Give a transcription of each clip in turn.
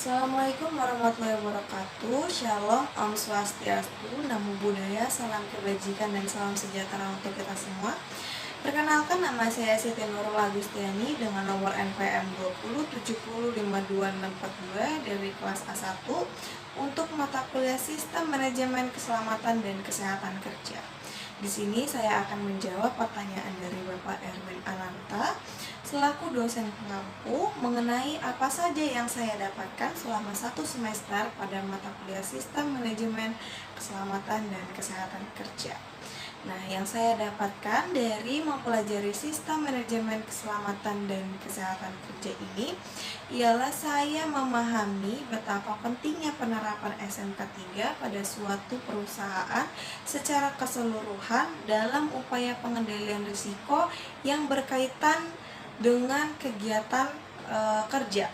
Assalamualaikum warahmatullahi wabarakatuh. Shalom, Om Swastiastu, Namo Buddhaya, salam kebajikan dan salam sejahtera untuk kita semua. Perkenalkan, nama saya Siti Nurul Agustiani dengan nomor NPM 207052642 dari kelas A1 untuk mata kuliah Sistem Manajemen Keselamatan dan Kesehatan Kerja. Di sini saya akan menjawab pertanyaan dari Bapak Erwin Ananta selaku dosen pengampu mengenai apa saja yang saya dapatkan selama 1 semester pada mata kuliah Sistem Manajemen Keselamatan dan Kesehatan Kerja. Nah, yang saya dapatkan dari mempelajari Sistem Manajemen Keselamatan dan Kesehatan Kerja ini ialah saya memahami betapa pentingnya penerapan SMK 3 pada suatu perusahaan secara keseluruhan dalam upaya pengendalian risiko yang berkaitan dengan kegiatan kerja.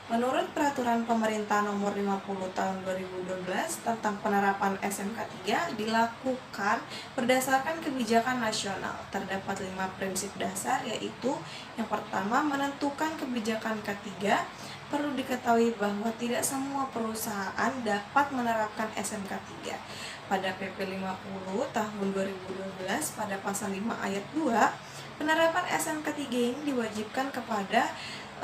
Menurut Peraturan Pemerintah Nomor 50 Tahun 2012 tentang penerapan SMK 3 dilakukan berdasarkan kebijakan nasional. Terdapat 5 prinsip dasar, yaitu yang pertama, menentukan kebijakan K3. Perlu diketahui bahwa tidak semua perusahaan dapat menerapkan SMK 3. Pada PP 50 Tahun 2012 pada pasal 5 ayat 2, penerapan SMK 3 ini diwajibkan kepada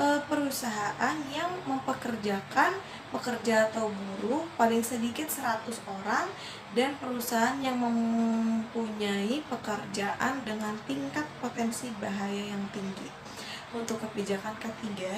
perusahaan yang mempekerjakan pekerja atau buruh paling sedikit 100 orang dan perusahaan yang mempunyai pekerjaan dengan tingkat potensi bahaya yang tinggi. Untuk kebijakan ketiga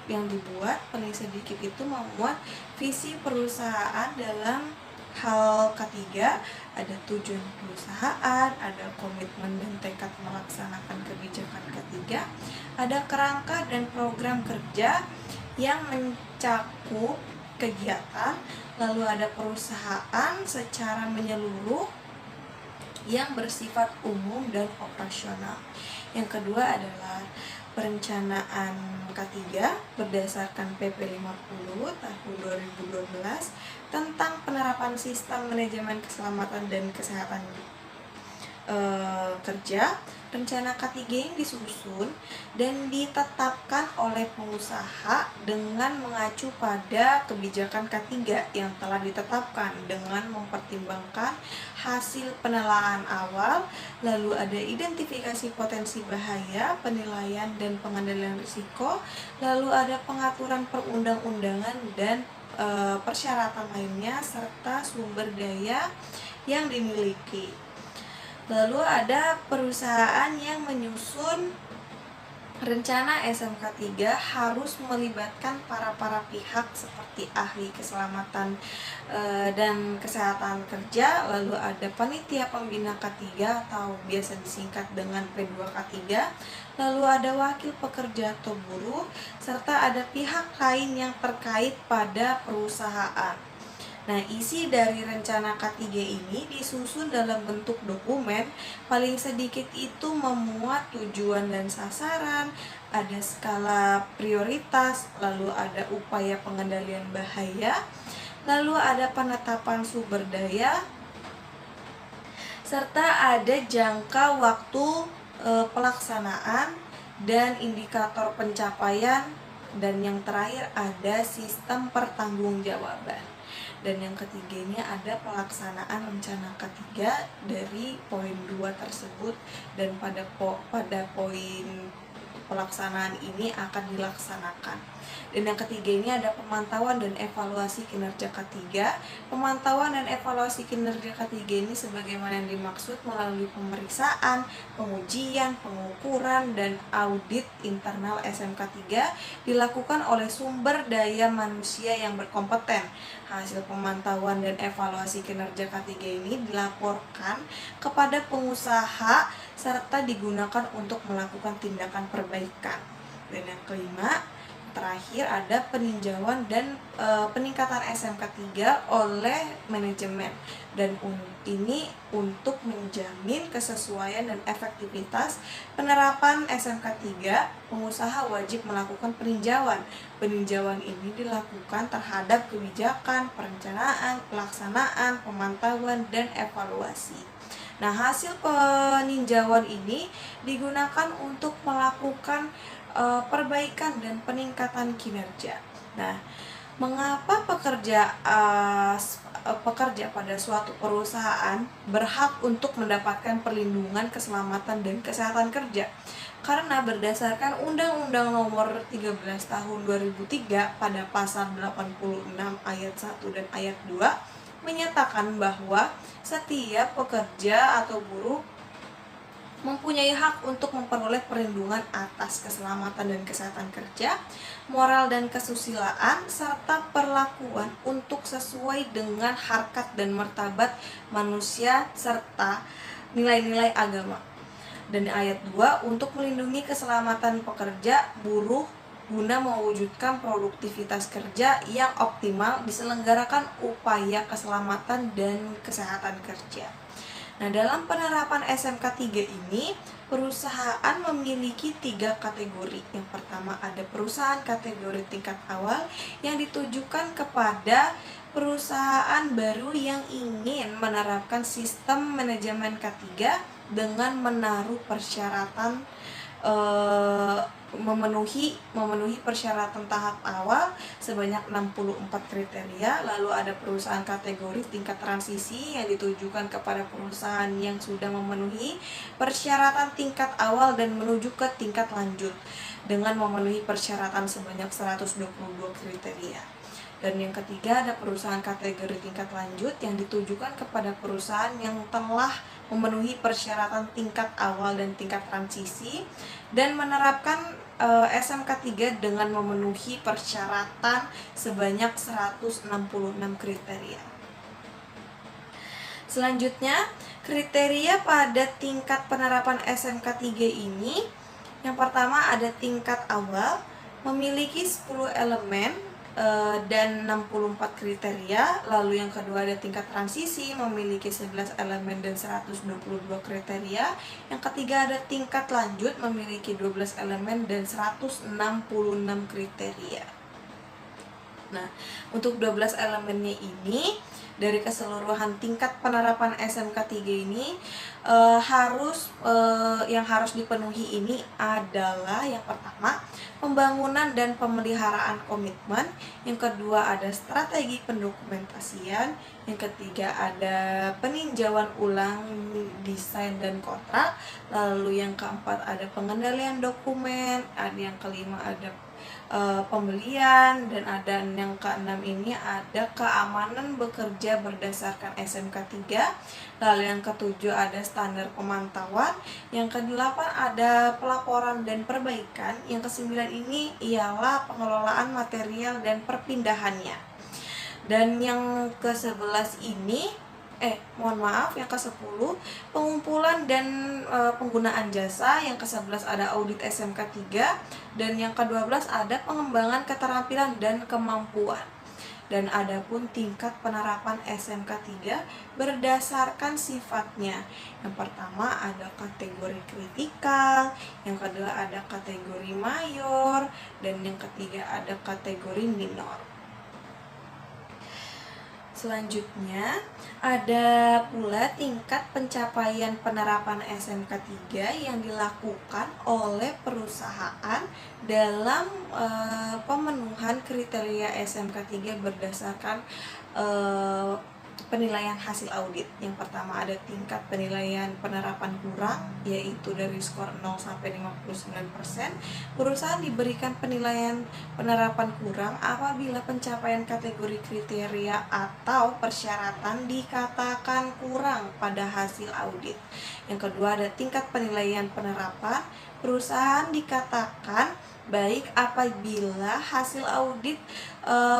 yang dibuat paling sedikit itu memuat visi perusahaan dalam hal ketiga, ada tujuan perusahaan, ada komitmen dan tekad melaksanakan kebijakan ketiga, ada kerangka dan program kerja yang mencakup kegiatan, lalu ada perusahaan secara menyeluruh yang bersifat umum dan operasional. Yang kedua adalah perencanaan K3 berdasarkan PP 50 tahun 2012 tentang penerapan Sistem Manajemen Keselamatan dan Kesehatan Kerja. Rencana K3 yang disusun dan ditetapkan oleh pengusaha dengan mengacu pada kebijakan K3 yang telah ditetapkan dengan mempertimbangkan hasil penelaahan awal, lalu ada identifikasi potensi bahaya, penilaian dan pengendalian risiko, lalu ada pengaturan perundang-undangan dan persyaratan lainnya serta sumber daya yang dimiliki. Lalu ada perusahaan yang menyusun rencana SMK 3 harus melibatkan para pihak seperti ahli keselamatan dan kesehatan kerja, lalu ada panitia pembina K3 atau biasa disingkat dengan P2K3, lalu ada wakil pekerja atau buruh, serta ada pihak lain yang terkait pada perusahaan. Nah, isi dari rencana K3 ini disusun dalam bentuk dokumen, paling sedikit itu memuat tujuan dan sasaran, ada skala prioritas, lalu ada upaya pengendalian bahaya, lalu ada penetapan sumber daya, serta ada jangka waktu pelaksanaan dan indikator pencapaian, dan yang terakhir ada sistem pertanggungjawaban. Dan yang ketiganya ada pelaksanaan rencana K3 dari poin 2 tersebut, dan pada poin pelaksanaan ini akan dilaksanakan. Dan yang ketiga ini ada pemantauan dan evaluasi kinerja K3. Pemantauan dan evaluasi kinerja K3 ini sebagaimana yang dimaksud melalui pemeriksaan, pengujian, pengukuran, dan audit internal SMK 3 dilakukan oleh sumber daya manusia yang berkompeten. Hasil pemantauan dan evaluasi kinerja K3 ini dilaporkan kepada pengusaha serta digunakan untuk melakukan tindakan perbaikan. Dan yang kelima, terakhir ada peninjauan dan peningkatan SMK 3 oleh manajemen, dan ini untuk menjamin kesesuaian dan efektivitas penerapan SMK 3, pengusaha wajib melakukan peninjauan. Peninjauan ini dilakukan terhadap kebijakan, perencanaan, pelaksanaan, pemantauan, dan evaluasi. Nah, hasil peninjauan ini digunakan untuk melakukan perbaikan dan peningkatan kinerja. Nah, mengapa pekerja pada suatu perusahaan berhak untuk mendapatkan perlindungan keselamatan dan kesehatan kerja? Karena berdasarkan Undang-Undang Nomor 13 Tahun 2003 pada pasal 86 ayat 1 dan ayat 2 menyatakan bahwa setiap pekerja atau buruh mempunyai hak untuk memperoleh perlindungan atas keselamatan dan kesehatan kerja, moral dan kesusilaan, serta perlakuan untuk sesuai dengan harkat dan martabat manusia serta nilai-nilai agama. Dan ayat 2, untuk melindungi keselamatan pekerja, buruh, guna mewujudkan produktivitas kerja yang optimal, diselenggarakan upaya keselamatan dan kesehatan kerja. Nah, dalam penerapan SMK 3 ini, perusahaan memiliki 3 kategori. Yang pertama ada perusahaan kategori tingkat awal yang ditujukan kepada perusahaan baru yang ingin menerapkan sistem manajemen K3 dengan menaruh persyaratan memenuhi persyaratan tahap awal sebanyak 64 kriteria. Lalu ada perusahaan kategori tingkat transisi yang ditujukan kepada perusahaan yang sudah memenuhi persyaratan tingkat awal dan menuju ke tingkat lanjut dengan memenuhi persyaratan sebanyak 122 kriteria. Dan yang ketiga ada perusahaan kategori tingkat lanjut yang ditujukan kepada perusahaan yang telah memenuhi persyaratan tingkat awal dan tingkat transisi dan menerapkan SMK 3 dengan memenuhi persyaratan sebanyak 166 kriteria. Selanjutnya, kriteria pada tingkat penerapan SMK 3 ini, yang pertama ada tingkat awal memiliki 10 elemen dan 64 kriteria. Lalu yang kedua ada tingkat transisi memiliki 11 elemen dan 122 kriteria. Yang ketiga ada tingkat lanjut memiliki 12 elemen dan 166 kriteria. Nah, untuk 12 elemennya ini dari keseluruhan tingkat penerapan SMK 3 ini yang harus dipenuhi ini adalah yang pertama pembangunan dan pemeliharaan komitmen, yang kedua ada strategi pendokumentasian, yang ketiga ada peninjauan ulang desain dan kontrak, lalu yang keempat ada pengendalian dokumen, ada yang kelima ada pembelian, dan ada yang keenam ini ada keamanan bekerja berdasarkan SMK 3. Lalu yang ketujuh ada standar pemantauan, yang kedelapan ada pelaporan dan perbaikan, yang kesembilan ini ialah pengelolaan material dan perpindahannya. Dan yang ke-11 ini yang ke-10 pengumpulan dan penggunaan jasa, yang ke-11 ada audit SMK 3, dan yang ke-12 ada pengembangan keterampilan dan kemampuan. Dan adapun tingkat penerapan SMK 3 berdasarkan sifatnya. Yang pertama ada kategori kritikal, yang kedua ada kategori mayor, dan yang ketiga ada kategori minor. Selanjutnya, ada pula tingkat pencapaian penerapan SMK 3 yang dilakukan oleh perusahaan dalam pemenuhan kriteria SMK 3 berdasarkan penilaian hasil audit. Yang pertama ada tingkat penilaian penerapan kurang, yaitu dari skor 0 sampai 59%. Perusahaan diberikan penilaian penerapan kurang apabila pencapaian kategori kriteria atau persyaratan dikatakan kurang pada hasil audit. Yang kedua ada tingkat penilaian penerapan. Perusahaan dikatakan baik apabila hasil audit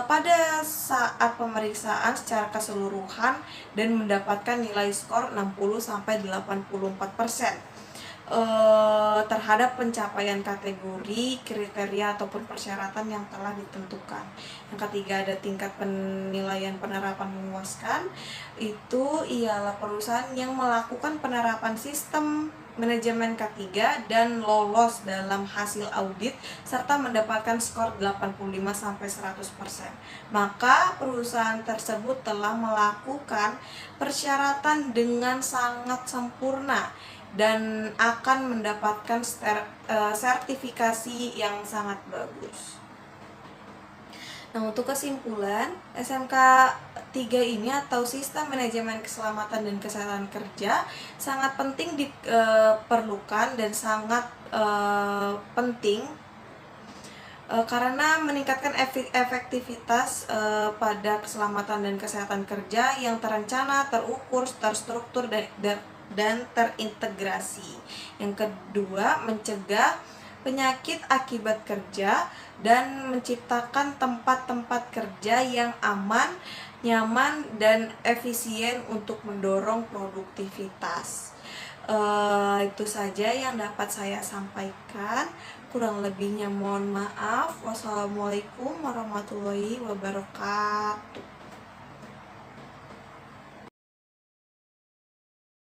pada saat pemeriksaan secara keseluruhan dan mendapatkan nilai skor 60-84% terhadap pencapaian kategori, kriteria ataupun persyaratan yang telah ditentukan. Yang ketiga ada tingkat penilaian penerapan memuaskan. Itu ialah perusahaan yang melakukan penerapan sistem manajemen K3 dan lolos dalam hasil audit serta mendapatkan skor 85-100%. Maka perusahaan tersebut telah melakukan persyaratan dengan sangat sempurna dan akan mendapatkan sertifikasi yang sangat bagus. Nah, untuk kesimpulan, SMK 3 ini atau Sistem Manajemen Keselamatan dan Kesehatan Kerja sangat penting diperlukan dan sangat penting karena meningkatkan efektivitas pada keselamatan dan kesehatan kerja yang terencana, terukur, terstruktur, dan terintegrasi. Yang kedua, mencegah penyakit akibat kerja dan menciptakan tempat-tempat kerja yang aman, nyaman, dan efisien untuk mendorong produktivitas. Itu saja yang dapat saya sampaikan. Kurang lebihnya mohon maaf. Wassalamualaikum warahmatullahi wabarakatuh.